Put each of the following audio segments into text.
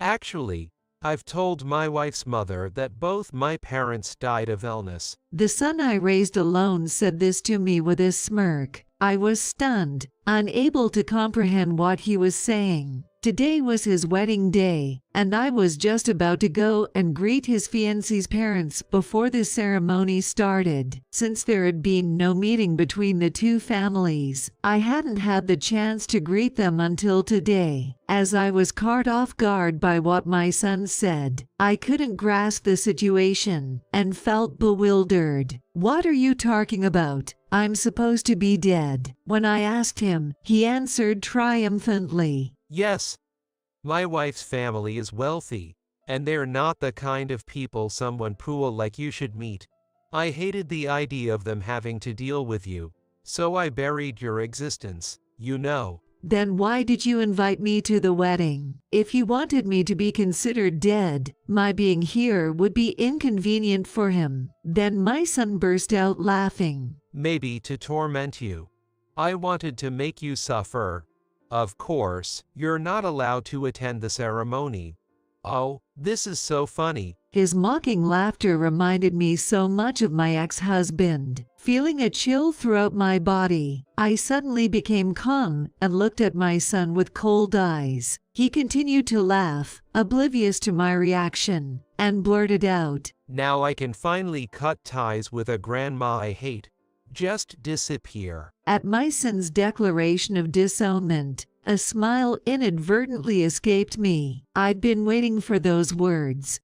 Actually, I've told my wife's mother that both my parents died of illness. The son I raised alone said this to me with a smirk. I was stunned, unable to comprehend what he was saying. Today was his wedding day, and I was just about to go and greet his fiancée's parents before the ceremony started. Since there had been no meeting between the two families, I hadn't had the chance to greet them until today. As I was caught off guard by what my son said, I couldn't grasp the situation and felt bewildered. "What are you talking about? I'm supposed to be dead." When I asked him, he answered triumphantly, "Yes, my wife's family is wealthy, and they're not the kind of people someone cruel like you should meet. I hated the idea of them having to deal with you, so I buried your existence, you know." "Then why did you invite me to the wedding? If you wanted me to be considered dead, my being here would be inconvenient for him." Then my son burst out laughing. "Maybe to torment you. I wanted to make you suffer. Of course, you're not allowed to attend the ceremony." "Oh, this is so funny." His mocking laughter reminded me so much of my ex-husband. Feeling a chill throughout my body, I suddenly became calm and looked at my son with cold eyes. He continued to laugh, oblivious to my reaction, and blurted out, "Now I can finally cut ties with a grandma I hate. Just disappear." At my son's declaration of disownment, a smile inadvertently escaped me. I'd been waiting for those words.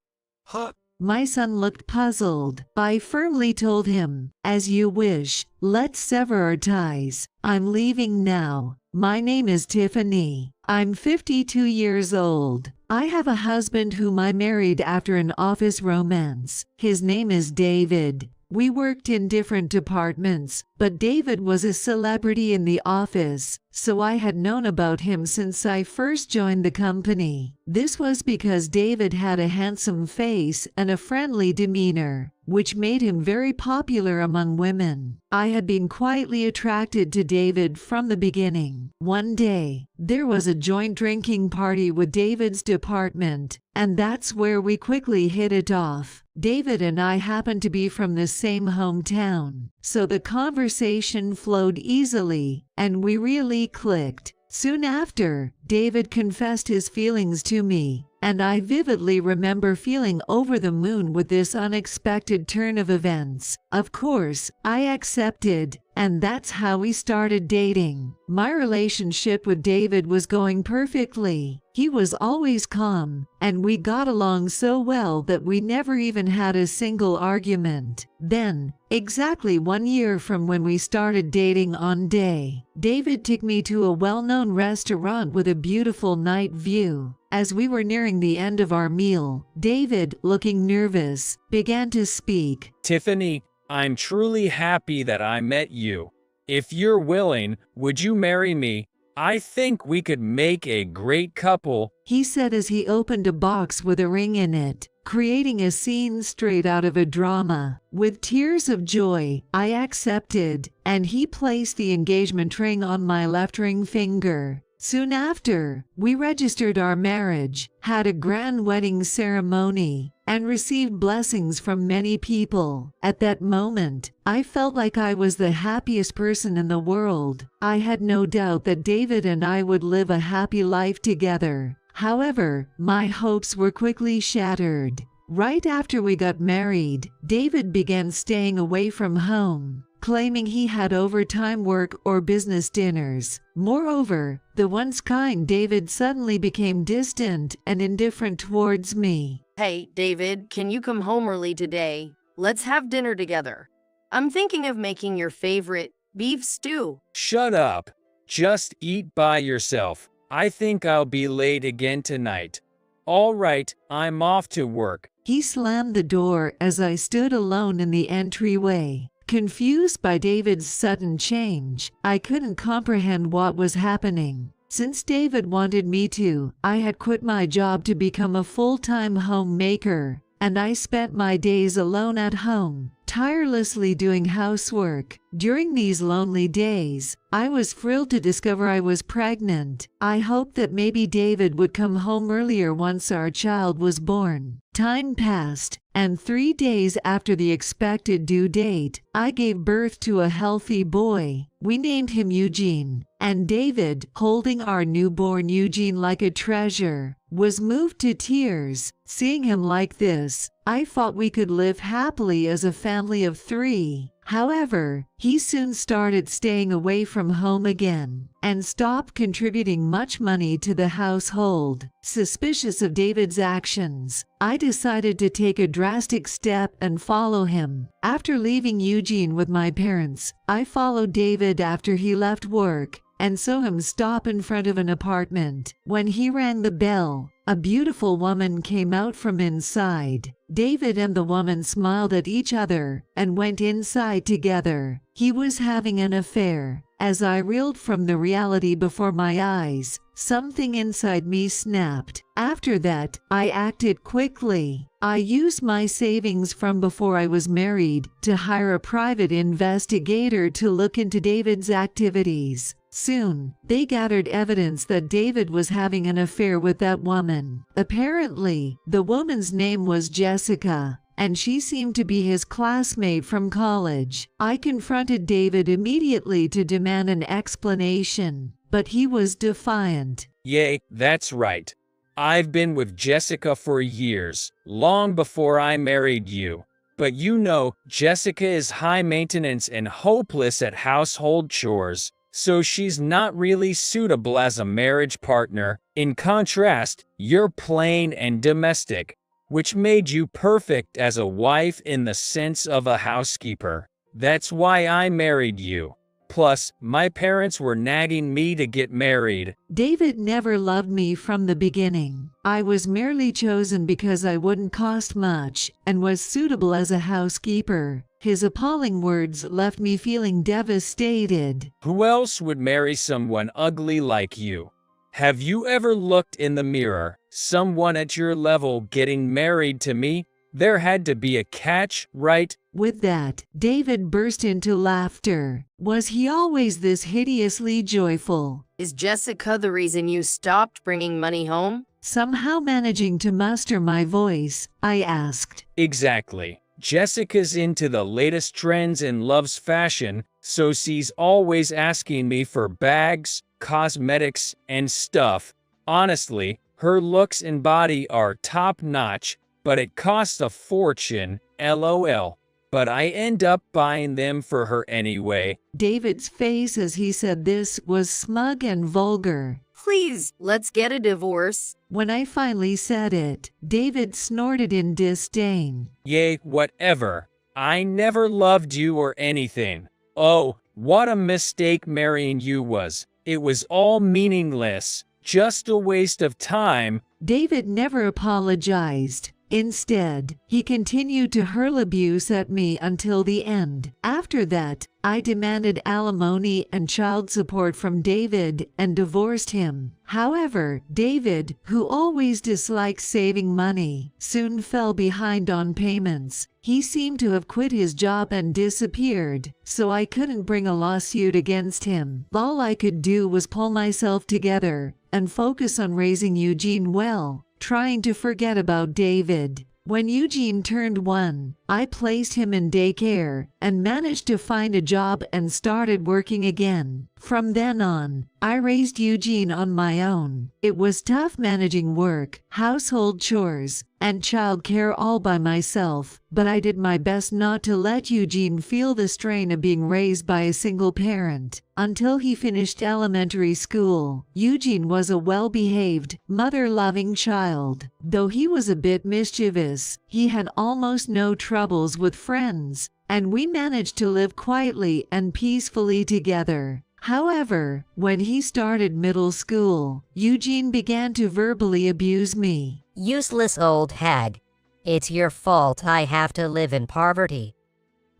"Huh?" My son looked puzzled. I firmly told him, "As you wish, let's sever our ties. I'm leaving now. My name is Tiffany. I'm 52 years old. I have a husband whom I married after an office romance. His name is David. We worked in different departments, but David was a celebrity in the office, so I had known about him since I first joined the company. This was because David had a handsome face and a friendly demeanor, which made him very popular among women. I had been quietly attracted to David from the beginning. One day, there was a joint drinking party with David's department, and that's where we quickly hit it off. David and I happened to be from the same hometown, so the conversation flowed easily, and we really clicked. Soon after, David confessed his feelings to me, and I vividly remember feeling over the moon with this unexpected turn of events. Of course, I accepted, and that's how we started dating. My relationship with David was going perfectly. He was always calm, and we got along so well that we never even had a single argument. Then, exactly 1 year from when we started dating on day, David took me to a well-known restaurant with a beautiful night view. As we were nearing the end of our meal, David, looking nervous, began to speak. "Tiffany, I'm truly happy that I met you. If you're willing, would you marry me? I think we could make a great couple," he said as he opened a box with a ring in it, creating a scene straight out of a drama. With tears of joy, I accepted, and he placed the engagement ring on my left ring finger. Soon after, we registered our marriage, had a grand wedding ceremony, and received blessings from many people. At that moment, I felt like I was the happiest person in the world. I had no doubt that David and I would live a happy life together. However, my hopes were quickly shattered. Right after we got married, David began staying away from home, claiming he had overtime work or business dinners. Moreover, the once kind David suddenly became distant and indifferent towards me. "Hey, David, can you come home early today? Let's have dinner together. I'm thinking of making your favorite beef stew." "Shut up. Just eat by yourself. I think I'll be late again tonight. All right, I'm off to work." He slammed the door as I stood alone in the entryway. Confused by David's sudden change, I couldn't comprehend what was happening. Since David wanted me to, I had quit my job to become a full-time homemaker, and I spent my days alone at home, tirelessly doing housework. During these lonely days, I was thrilled to discover I was pregnant. I hoped that maybe David would come home earlier once our child was born. Time passed, and 3 days after the expected due date, I gave birth to a healthy boy. We named him Eugene, and David, holding our newborn Eugene like a treasure, was moved to tears. Seeing him like this, I thought we could live happily as a family of 3. However, he soon started staying away from home again and stopped contributing much money to the household. Suspicious of David's actions, I decided to take a drastic step and follow him. After leaving Eugene with my parents, I followed David after he left work and saw him stop in front of an apartment. When he rang the bell, a beautiful woman came out from inside. David and the woman smiled at each other and went inside together. He was having an affair. As I reeled from the reality before my eyes, something inside me snapped. After that, I acted quickly. I used my savings from before I was married to hire a private investigator to look into David's activities. Soon, they gathered evidence that David was having an affair with that woman. Apparently, the woman's name was Jessica, and she seemed to be his classmate from college. I confronted David immediately to demand an explanation, but he was defiant. Yay, that's right. I've been with Jessica for years, long before I married you. But you know, Jessica is high maintenance and hopeless at household chores. So she's not really suitable as a marriage partner. In contrast, you're plain and domestic, which made you perfect as a wife in the sense of a housekeeper. That's why I married you. Plus, my parents were nagging me to get married. David never loved me from the beginning. I was merely chosen because I wouldn't cost much and was suitable as a housekeeper. His appalling words left me feeling devastated. Who else would marry someone ugly like you? Have you ever looked in the mirror? Someone at your level getting married to me? There had to be a catch, right? With that, David burst into laughter. Was he always this hideously joyful? Is Jessica the reason you stopped bringing money home? Somehow managing to muster my voice, I asked. Exactly. Jessica's into the latest trends and loves fashion, so she's always asking me for bags, cosmetics, and stuff. Honestly, her looks and body are top-notch, but it costs a fortune, LOL. But I end up buying them for her anyway. David's face as he said this was smug and vulgar. Please, let's get a divorce. When I finally said it, David snorted in disdain. Yay, whatever. I never loved you or anything. Oh, what a mistake marrying you was. It was all meaningless, just a waste of time. David never apologized. Instead, he continued to hurl abuse at me until the end. After that, I demanded alimony and child support from David and divorced him. However, David, who always disliked saving money, soon fell behind on payments. He seemed to have quit his job and disappeared, so I couldn't bring a lawsuit against him. All I could do was pull myself together and focus on raising Eugene well, trying to forget about David. When Eugene turned 1, I placed him in daycare and managed to find a job and started working again. From then on, I raised Eugene on my own. It was tough managing work, household chores, and childcare all by myself, but I did my best not to let Eugene feel the strain of being raised by a single parent. Until he finished elementary school, Eugene was a well-behaved, mother-loving child. Though he was a bit mischievous, he had almost no troubles with friends, and we managed to live quietly and peacefully together. However, when he started middle school, Eugene began to verbally abuse me. Useless old hag. It's your fault I have to live in poverty.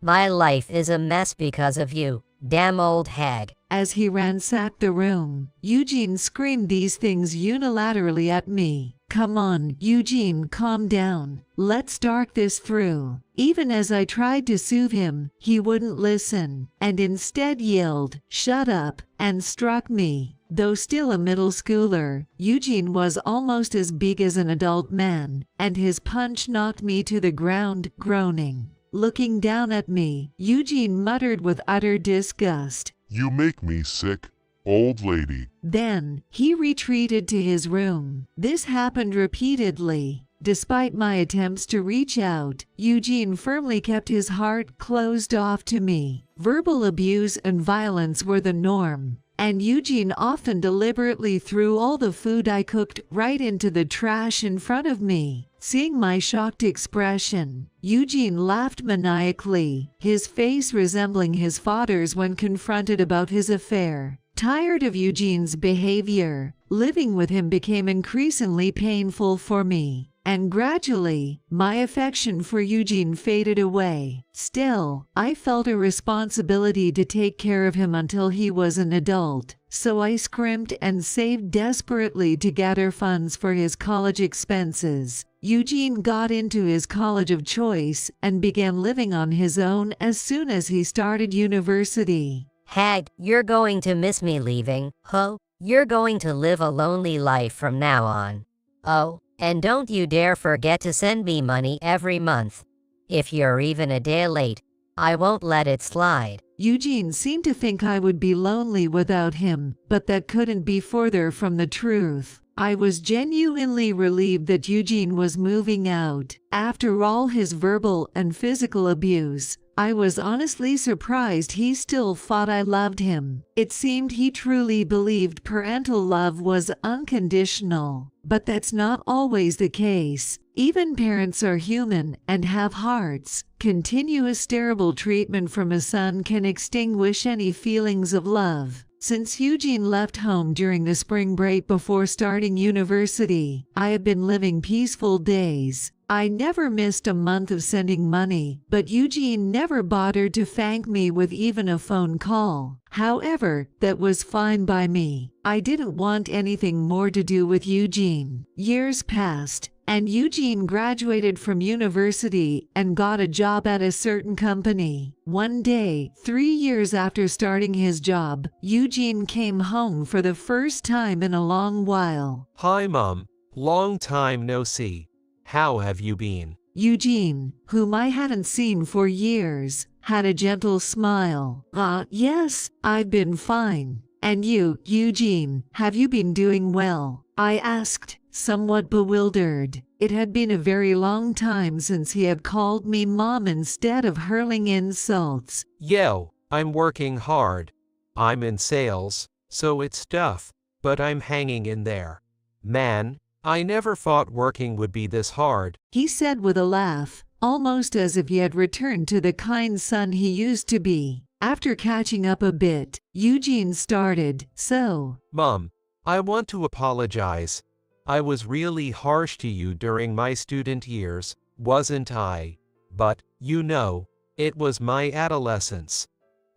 My life is a mess because of you, damn old hag. As he ransacked the room, Eugene screamed these things unilaterally at me. Come on, Eugene, calm down. Let's talk this through. Even as I tried to soothe him, he wouldn't listen, and instead yelled, "Shut up," and struck me. Though still a middle schooler, Eugene was almost as big as an adult man, and his punch knocked me to the ground, groaning. Looking down at me, Eugene muttered with utter disgust, "You make me sick, old lady." Then, he retreated to his room. This happened repeatedly. Despite my attempts to reach out, Eugene firmly kept his heart closed off to me. Verbal abuse and violence were the norm, and Eugene often deliberately threw all the food I cooked right into the trash in front of me. Seeing my shocked expression, Eugene laughed maniacally, his face resembling his father's when confronted about his affair. Tired of Eugene's behavior, living with him became increasingly painful for me, and gradually, my affection for Eugene faded away. Still, I felt a responsibility to take care of him until he was an adult, so I scrimped and saved desperately to gather funds for his college expenses. Eugene got into his college of choice and began living on his own as soon as he started university. Hag, you're going to miss me leaving, ho? You're going to live a lonely life from now on. Oh, and don't you dare forget to send me money every month. If you're even a day late, I won't let it slide. Eugene seemed to think I would be lonely without him, but that couldn't be further from the truth. I was genuinely relieved that Eugene was moving out. After all his verbal and physical abuse, I was honestly surprised he still thought I loved him. It seemed he truly believed parental love was unconditional. But that's not always the case. Even parents are human and have hearts. Continuous terrible treatment from a son can extinguish any feelings of love. Since Eugene left home during the spring break before starting university, I have been living peaceful days. I never missed a month of sending money, but Eugene never bothered to thank me with even a phone call. However, that was fine by me. I didn't want anything more to do with Eugene. Years passed, and Eugene graduated from university and got a job at a certain company. One day, 3 years after starting his job, Eugene came home for the first time in a long while. Hi, Mom. Long time no see. How have you been? Eugene, whom I hadn't seen for years, had a gentle smile. Yes, I've been fine. And you, Eugene, have you been doing well? I asked, somewhat bewildered. It had been a very long time since he had called me Mom instead of hurling insults. Yo, I'm working hard. I'm in sales, so it's tough, but I'm hanging in there. Man, I never thought working would be this hard, he said with a laugh, almost as if he had returned to the kind son he used to be. After catching up a bit, Eugene started, So, Mom, I want to apologize. I was really harsh to you during my student years, wasn't I? But, you know, it was my adolescence.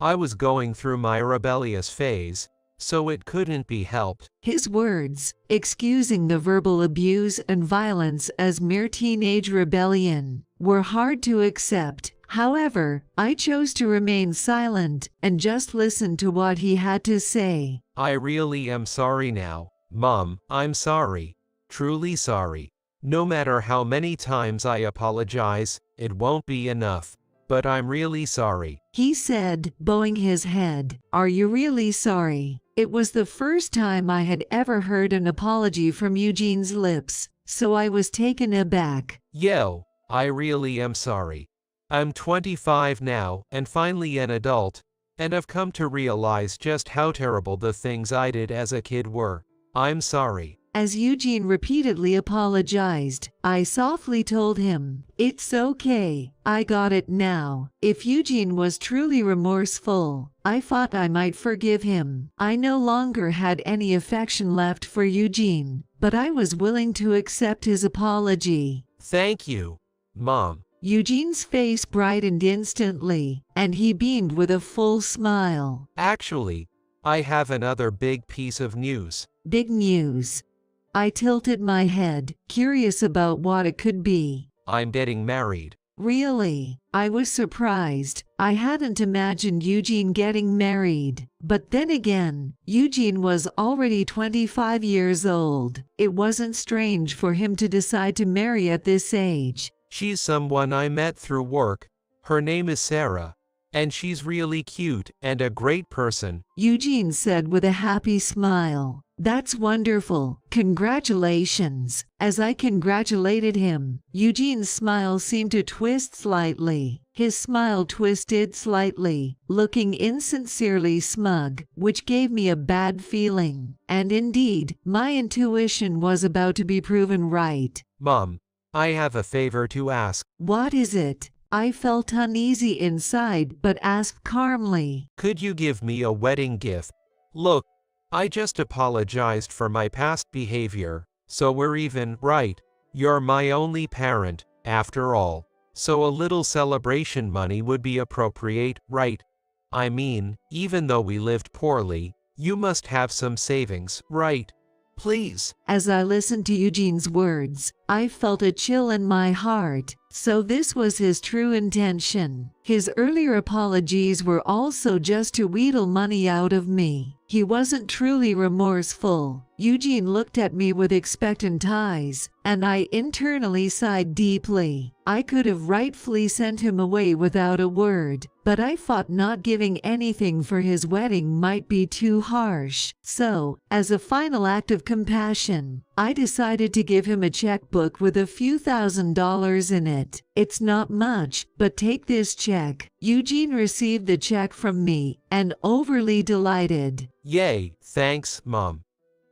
I was going through my rebellious phase, so it couldn't be helped. His words, excusing the verbal abuse and violence as mere teenage rebellion, were hard to accept. However, I chose to remain silent and just listen to what he had to say. I really am sorry now, Mom. I'm sorry. Truly sorry. No matter how many times I apologize, it won't be enough. But I'm really sorry, he said, bowing his head. Are you really sorry? It was the first time I had ever heard an apology from Eugene's lips, so I was taken aback. Yo, I really am sorry. I'm 25 now and finally an adult, and I've come to realize just how terrible the things I did as a kid were. I'm sorry. As Eugene repeatedly apologized, I softly told him, It's okay, I got it now. If Eugene was truly remorseful, I thought I might forgive him. I no longer had any affection left for Eugene, but I was willing to accept his apology. Thank you, Mom. Eugene's face brightened instantly, and he beamed with a full smile. Actually, I have another big piece of news. Big news. I tilted my head, curious about what it could be. I'm getting married. Really? I was surprised. I hadn't imagined Eugene getting married. But then again, Eugene was already 25 years old. It wasn't strange for him to decide to marry at this age. She's someone I met through work. Her name is Sarah. And she's really cute and a great person. Eugene said with a happy smile. That's wonderful. Congratulations. As I congratulated him, Eugene's smile seemed to twist slightly. His smile twisted slightly, looking insincerely smug, which gave me a bad feeling. And indeed, my intuition was about to be proven right. Mom, I have a favor to ask. What is it? I felt uneasy inside but asked calmly. Could you give me a wedding gift? Look, I just apologized for my past behavior, so we're even, right? You're my only parent, after all, so a little celebration money would be appropriate, right? I mean, even though we lived poorly, you must have some savings, right? Please. As I listened to Eugene's words, I felt a chill in my heart. So this was his true intention. His earlier apologies were also just to wheedle money out of me. He wasn't truly remorseful. Eugene looked at me with expectant eyes, and I internally sighed deeply. I could have rightfully sent him away without a word, but I thought not giving anything for his wedding might be too harsh. So, as a final act of compassion, I decided to give him a checkbook with a few $1,000s in it. It's not much, but take this check. Eugene received the check from me, and overly delighted. Yay, thanks, Mom.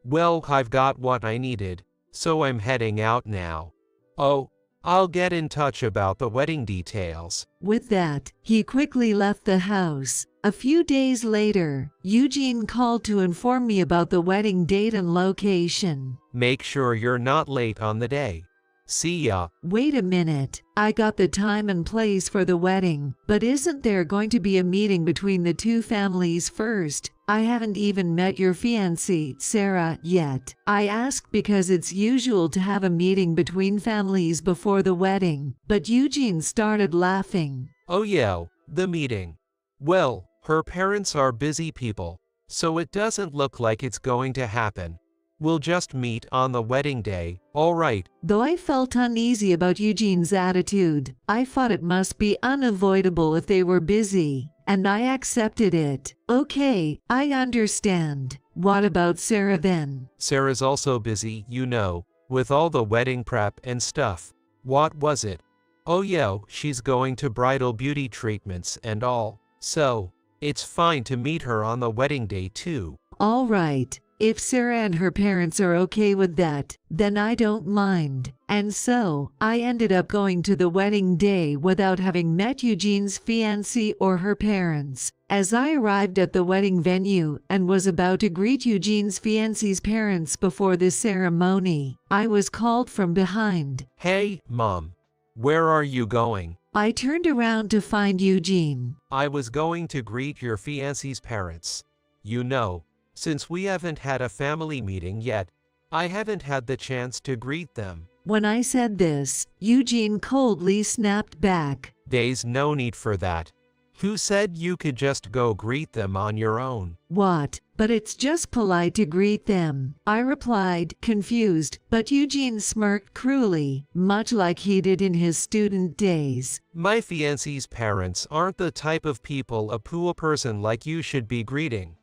Well, I've got what I needed, so I'm heading out now. Oh, I'll get in touch about the wedding details. With that, he quickly left the house. A few days later, Eugene called to inform me about the wedding date and location. Make sure you're not late on the day. See ya. Wait a minute. I got the time and place for the wedding, but isn't there going to be a meeting between the two families first? I haven't even met your fiancée, Sarah, yet. I asked because it's usual to have a meeting between families before the wedding, but Eugene started laughing. Oh yeah, the meeting. Well, her parents are busy people, so it doesn't look like it's going to happen. We'll just meet on the wedding day, all right? Though I felt uneasy about Eugene's attitude, I thought it must be unavoidable if they were busy, and I accepted it. Okay, I understand. What about Sarah then? Sarah's also busy, you know, with all the wedding prep and stuff. What was it? Oh yeah, she's going to bridal beauty treatments and all, so it's fine to meet her on the wedding day too. All right. If Sarah and her parents are okay with that, then I don't mind. And so, I ended up going to the wedding day without having met Eugene's fiancée or her parents. As I arrived at the wedding venue and was about to greet Eugene's fiancée's parents before the ceremony, I was called from behind. Hey, Mom. Where are you going? I turned around to find Eugene. I was going to greet your fiancée's parents. You know, since we haven't had a family meeting yet, I haven't had the chance to greet them. When I said this, Eugene coldly snapped back. There's no need for that. Who said you could just go greet them on your own? What? But it's just polite to greet them, I replied, confused, but Eugene smirked cruelly, much like he did in his student days. My fiancée's parents aren't the type of people a poor person like you should be greeting.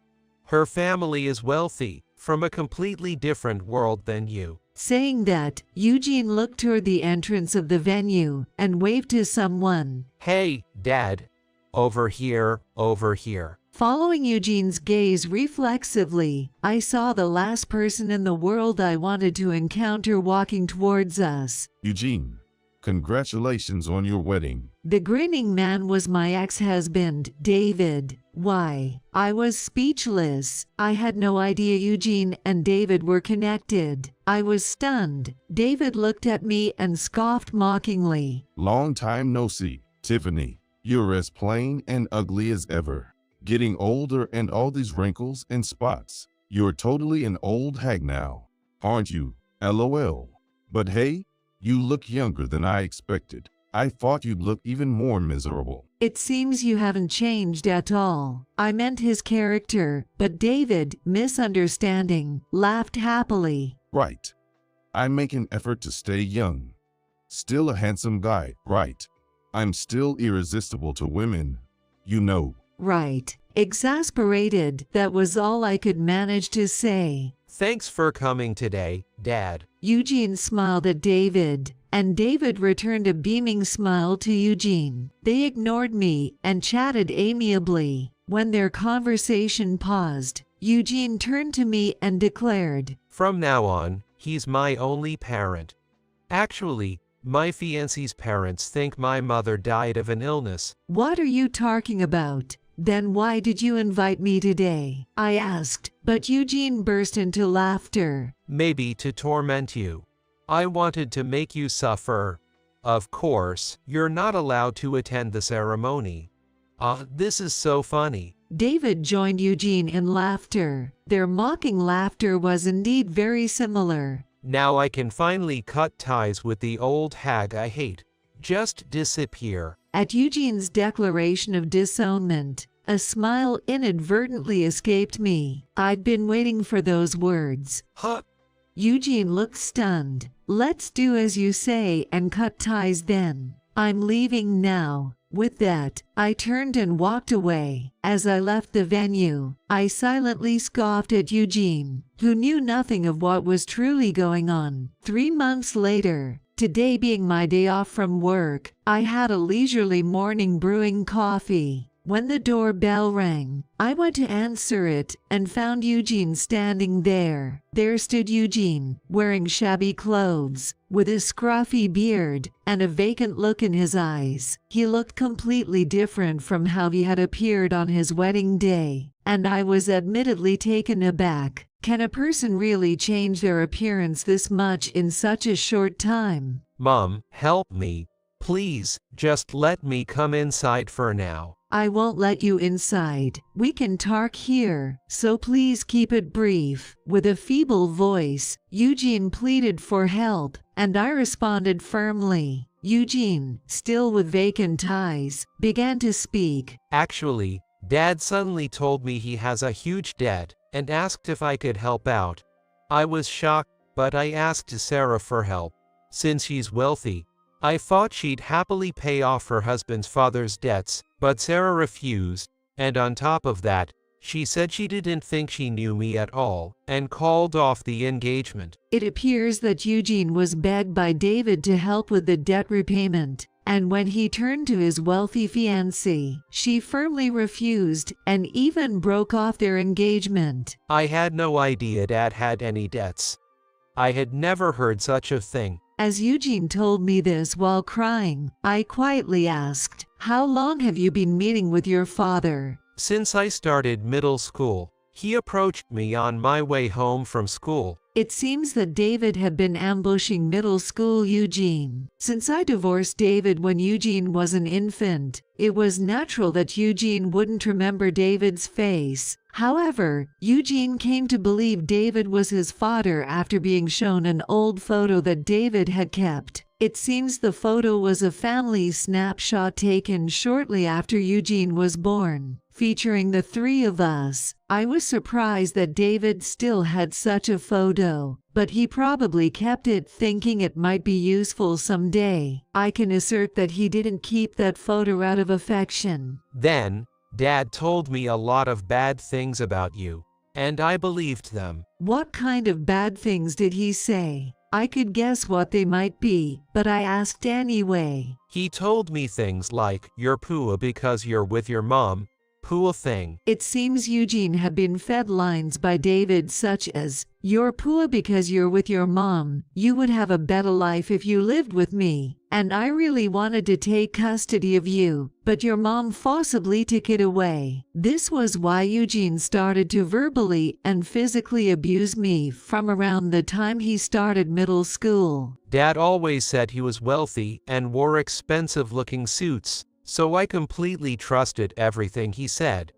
Her family is wealthy, from a completely different world than you. Saying that, Eugene looked toward the entrance of the venue and waved to someone. Hey, Dad. Over here, over here. Following Eugene's gaze reflexively, I saw the last person in the world I wanted to encounter walking towards us. Eugene, congratulations on your wedding. The grinning man was my ex-husband, David. Why? I was speechless. I had no idea Eugene and David were connected. I was stunned. David looked at me and scoffed mockingly. Long time no see, Tiffany. You're as plain and ugly as ever. Getting older and all these wrinkles and spots. You're totally an old hag now, aren't you? LOL. But hey, you look younger than I expected. I thought you'd look even more miserable. It seems you haven't changed at all. I meant his character, but David, misunderstanding, laughed happily. Right. I make an effort to stay young. Still a handsome guy, right? I'm still irresistible to women, you know. Right. Exasperated, that was all I could manage to say. Thanks for coming today, Dad. Eugene smiled at David, and David returned a beaming smile to Eugene. They ignored me and chatted amiably. When their conversation paused, Eugene turned to me and declared, From now on, he's my only parent. Actually, my fiancé's parents think my mother died of an illness. "What are you talking about? Then why did you invite me today?" I asked, but Eugene burst into laughter. Maybe to torment you. I wanted to make you suffer. Of course, you're not allowed to attend the ceremony. This is so funny. David joined Eugene in laughter. Their mocking laughter was indeed very similar. Now I can finally cut ties with the old hag I hate. Just disappear. At Eugene's declaration of disownment, a smile inadvertently escaped me. I'd been waiting for those words. Huh? Eugene looked stunned. "Let's do as you say and cut ties then. I'm leaving now." With that, I turned and walked away. As I left the venue, I silently scoffed at Eugene, who knew nothing of what was truly going on. 3 months later, today being my day off from work, I had a leisurely morning brewing coffee. When the doorbell rang, I went to answer it and found Eugene standing there. There stood Eugene, wearing shabby clothes, with a scruffy beard and a vacant look in his eyes. He looked completely different from how he had appeared on his wedding day, and I was admittedly taken aback. Can a person really change their appearance this much in such a short time? Mom, help me. Please, just let me come inside for now. "I won't let you inside. We can talk here, so please keep it brief." With a feeble voice, Eugene pleaded for help, and I responded firmly. Eugene, still with vacant eyes, began to speak. Actually, Dad suddenly told me he has a huge debt and asked if I could help out. I was shocked, but I asked Sarah for help. Since she's wealthy, I thought she'd happily pay off her husband's father's debts, but Sarah refused, and on top of that, she said she didn't think she knew me at all, and called off the engagement. It appears that Eugene was begged by David to help with the debt repayment, and when he turned to his wealthy fiancée, she firmly refused and even broke off their engagement. I had no idea Dad had any debts. I had never heard such a thing. As Eugene told me this while crying, I quietly asked, "How long have you been meeting with your father?" Since I started middle school, he approached me on my way home from school. It seems that David had been ambushing middle school Eugene. Since I divorced David when Eugene was an infant, it was natural that Eugene wouldn't remember David's face. However, Eugene came to believe David was his father after being shown an old photo that David had kept. It seems the photo was a family snapshot taken shortly after Eugene was born, featuring the 3 of us. I was surprised that David still had such a photo, but he probably kept it thinking it might be useful someday. I can assert that he didn't keep that photo out of affection. Then, Dad told me a lot of bad things about you, and I believed them. What kind of bad things did he say? I could guess what they might be, but I asked anyway. He told me things like, "You're poor because you're with your mom." Poor thing. It seems Eugene had been fed lines by David such as, "You're poor because you're with your mom. You would have a better life if you lived with me. And I really wanted to take custody of you, but your mom forcibly took it away." This was why Eugene started to verbally and physically abuse me from around the time he started middle school. Dad always said he was wealthy and wore expensive-looking suits, so I completely trusted everything he said.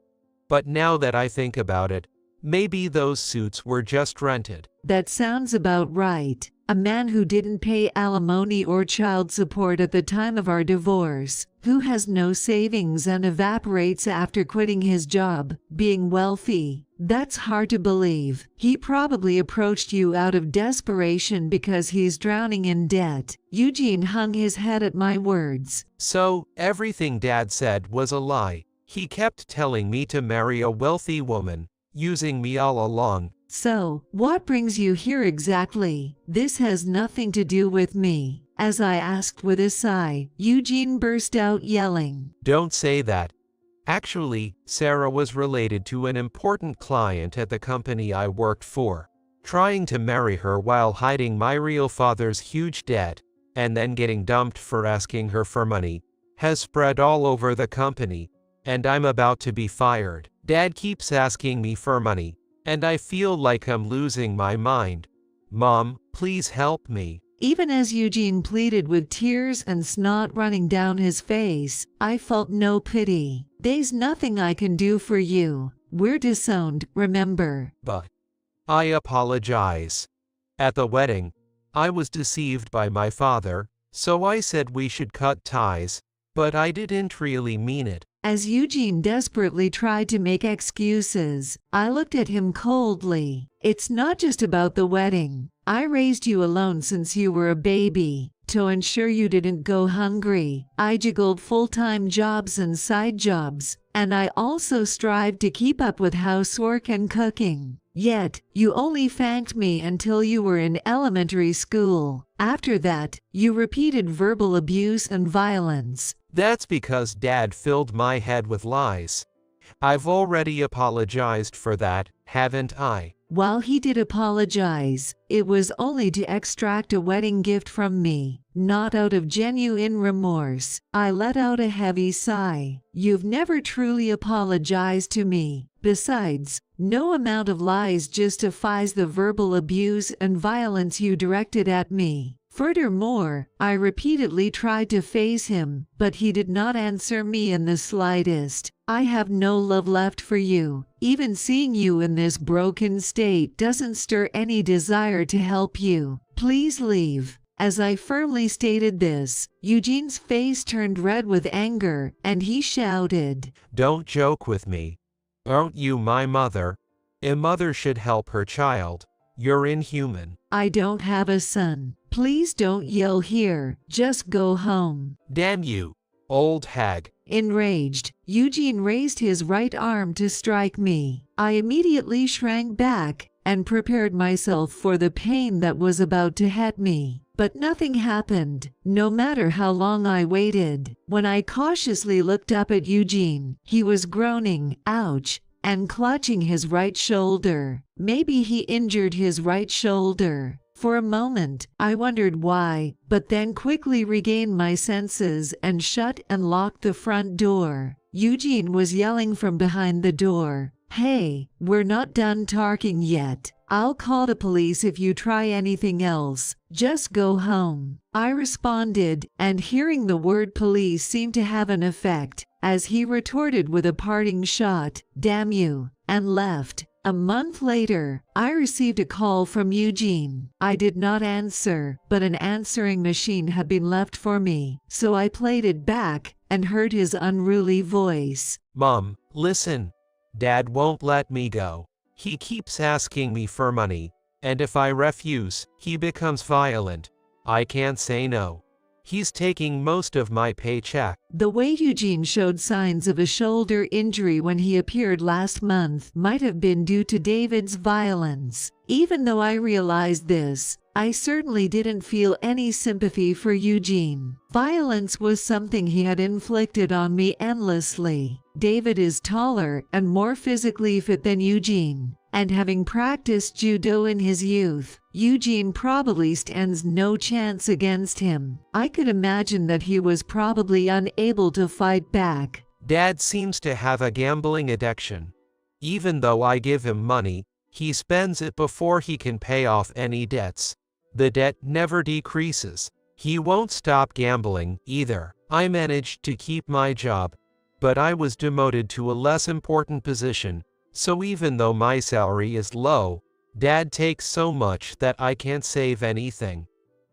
But now that I think about it, Maybe those suits were just rented. That sounds about right. A man who didn't pay alimony or child support at the time of our divorce, who has no savings and evaporates after quitting his job, being wealthy. That's hard to believe. He probably approached you out of desperation because he's drowning in debt. Eugene hung his head at my words. So, everything Dad said was a lie. He kept telling me to marry a wealthy woman, using me all along. So, what brings you here exactly? This has nothing to do with me. As I asked with a sigh, Eugene burst out yelling. Don't say that. Actually, Sarah was related to an important client at the company I worked for. Trying to marry her while hiding my real father's huge debt, and then getting dumped for asking her for money, has spread all over the company, and I'm about to be fired. Dad keeps asking me for money, and I feel like I'm losing my mind. Mom, please help me. Even as Eugene pleaded with tears and snot running down his face, I felt no pity. There's nothing I can do for you. We're disowned, remember. But I apologize. At the wedding, I was deceived by my father, so I said we should cut ties, but I didn't really mean it. As Eugene desperately tried to make excuses, I looked at him coldly. It's not just about the wedding. I raised you alone since you were a baby. To ensure you didn't go hungry, I juggled full-time jobs and side jobs, and I also strived to keep up with housework and cooking. Yet, you only thanked me until you were in elementary school. After that, you repeated verbal abuse and violence. That's because Dad filled my head with lies. I've already apologized for that, haven't I? While he did apologize, it was only to extract a wedding gift from me, not out of genuine remorse. I let out a heavy sigh. You've never truly apologized to me. Besides, no amount of lies justifies the verbal abuse and violence you directed at me. Furthermore, I repeatedly tried to face him, but he did not answer me in the slightest. I have no love left for you. Even seeing you in this broken state doesn't stir any desire to help you. Please leave. As I firmly stated this, Eugene's face turned red with anger, and he shouted, Don't joke with me. Aren't you my mother? A mother should help her child. You're inhuman. I don't have a son. Please don't yell here. Just go home. Damn you, old hag. Enraged, Eugene raised his right arm to strike me. I immediately shrank back and prepared myself for the pain that was about to hit me. But nothing happened, no matter how long I waited. When I cautiously looked up at Eugene, he was groaning, ouch, and clutching his right shoulder. Maybe he injured his right shoulder. For a moment, I wondered why, but then quickly regained my senses and shut and locked the front door. Eugene was yelling from behind the door, Hey, we're not done talking yet. I'll call the police if you try anything else. Just go home. I responded, and hearing the word police seemed to have an effect, as he retorted with a parting shot, Damn you, and left. A month later, I received a call from Eugene. I did not answer, but an answering machine had been left for me, so I played it back and heard his unruly voice. Mom, listen. Dad won't let me go. He keeps asking me for money, and if I refuse, he becomes violent. I can't say no. He's taking most of my paycheck. The way Eugene showed signs of a shoulder injury when he appeared last month might have been due to David's violence. Even though I realized this, I certainly didn't feel any sympathy for Eugene. Violence was something he had inflicted on me endlessly. David is taller and more physically fit than Eugene, and having practiced judo in his youth, Eugene probably stands no chance against him. I could imagine that he was probably unable to fight back. Dad seems to have a gambling addiction. Even though I give him money, he spends it before he can pay off any debts. The debt never decreases. He won't stop gambling either. I managed to keep my job, but I was demoted to a less important position, So even though my salary is low, Dad takes so much that I can't save anything.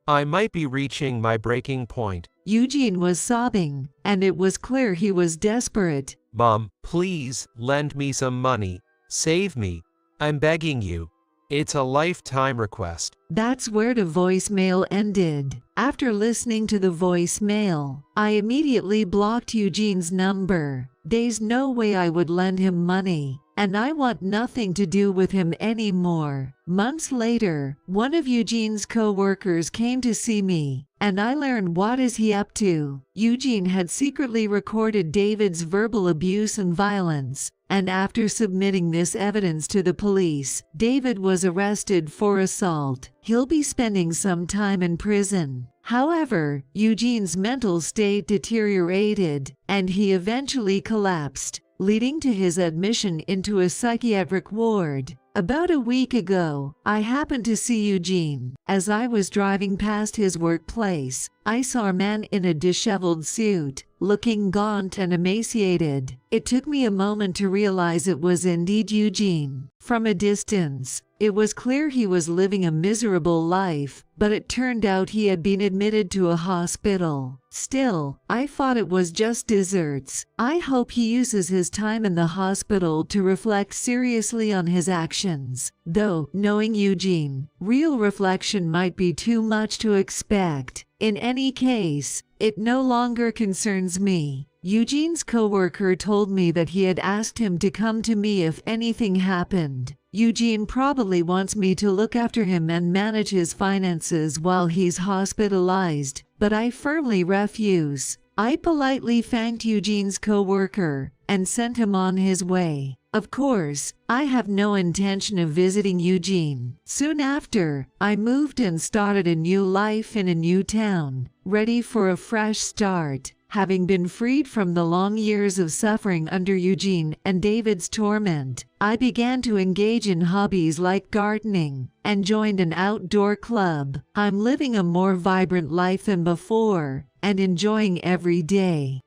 I might be reaching my breaking point. Eugene was sobbing, and it was clear he was desperate. Mom, please, lend me some money. Save me. I'm begging you. It's a lifetime request. That's where the voicemail ended. After listening to the voicemail, I immediately blocked Eugene's number. There's no way I would lend him money, and I want nothing to do with him anymore. Months later, one of Eugene's co-workers came to see me, and I learned what is he up to. Eugene had secretly recorded David's verbal abuse and violence, and after submitting this evidence to the police, David was arrested for assault. He'll be spending some time in prison. However, Eugene's mental state deteriorated, and he eventually collapsed, leading to his admission into a psychiatric ward. About a week ago, I happened to see Eugene. As I was driving past his workplace, I saw a man in a disheveled suit, looking gaunt and emaciated. It took me a moment to realize it was indeed Eugene. From a distance, it was clear he was living a miserable life, but it turned out he had been admitted to a hospital. Still, I thought it was just desserts. I hope he uses his time in the hospital to reflect seriously on his actions. Though, knowing Eugene, real reflection might be too much to expect. In any case, it no longer concerns me. Eugene's coworker told me that he had asked him to come to me if anything happened. Eugene probably wants me to look after him and manage his finances while he's hospitalized, but I firmly refuse. I politely thanked Eugene's coworker and sent him on his way. Of course, I have no intention of visiting Eugene. Soon after, I moved and started a new life in a new town, ready for a fresh start. Having been freed from the long years of suffering under Eugene and David's torment, I began to engage in hobbies like gardening and joined an outdoor club. I'm living a more vibrant life than before and enjoying every day.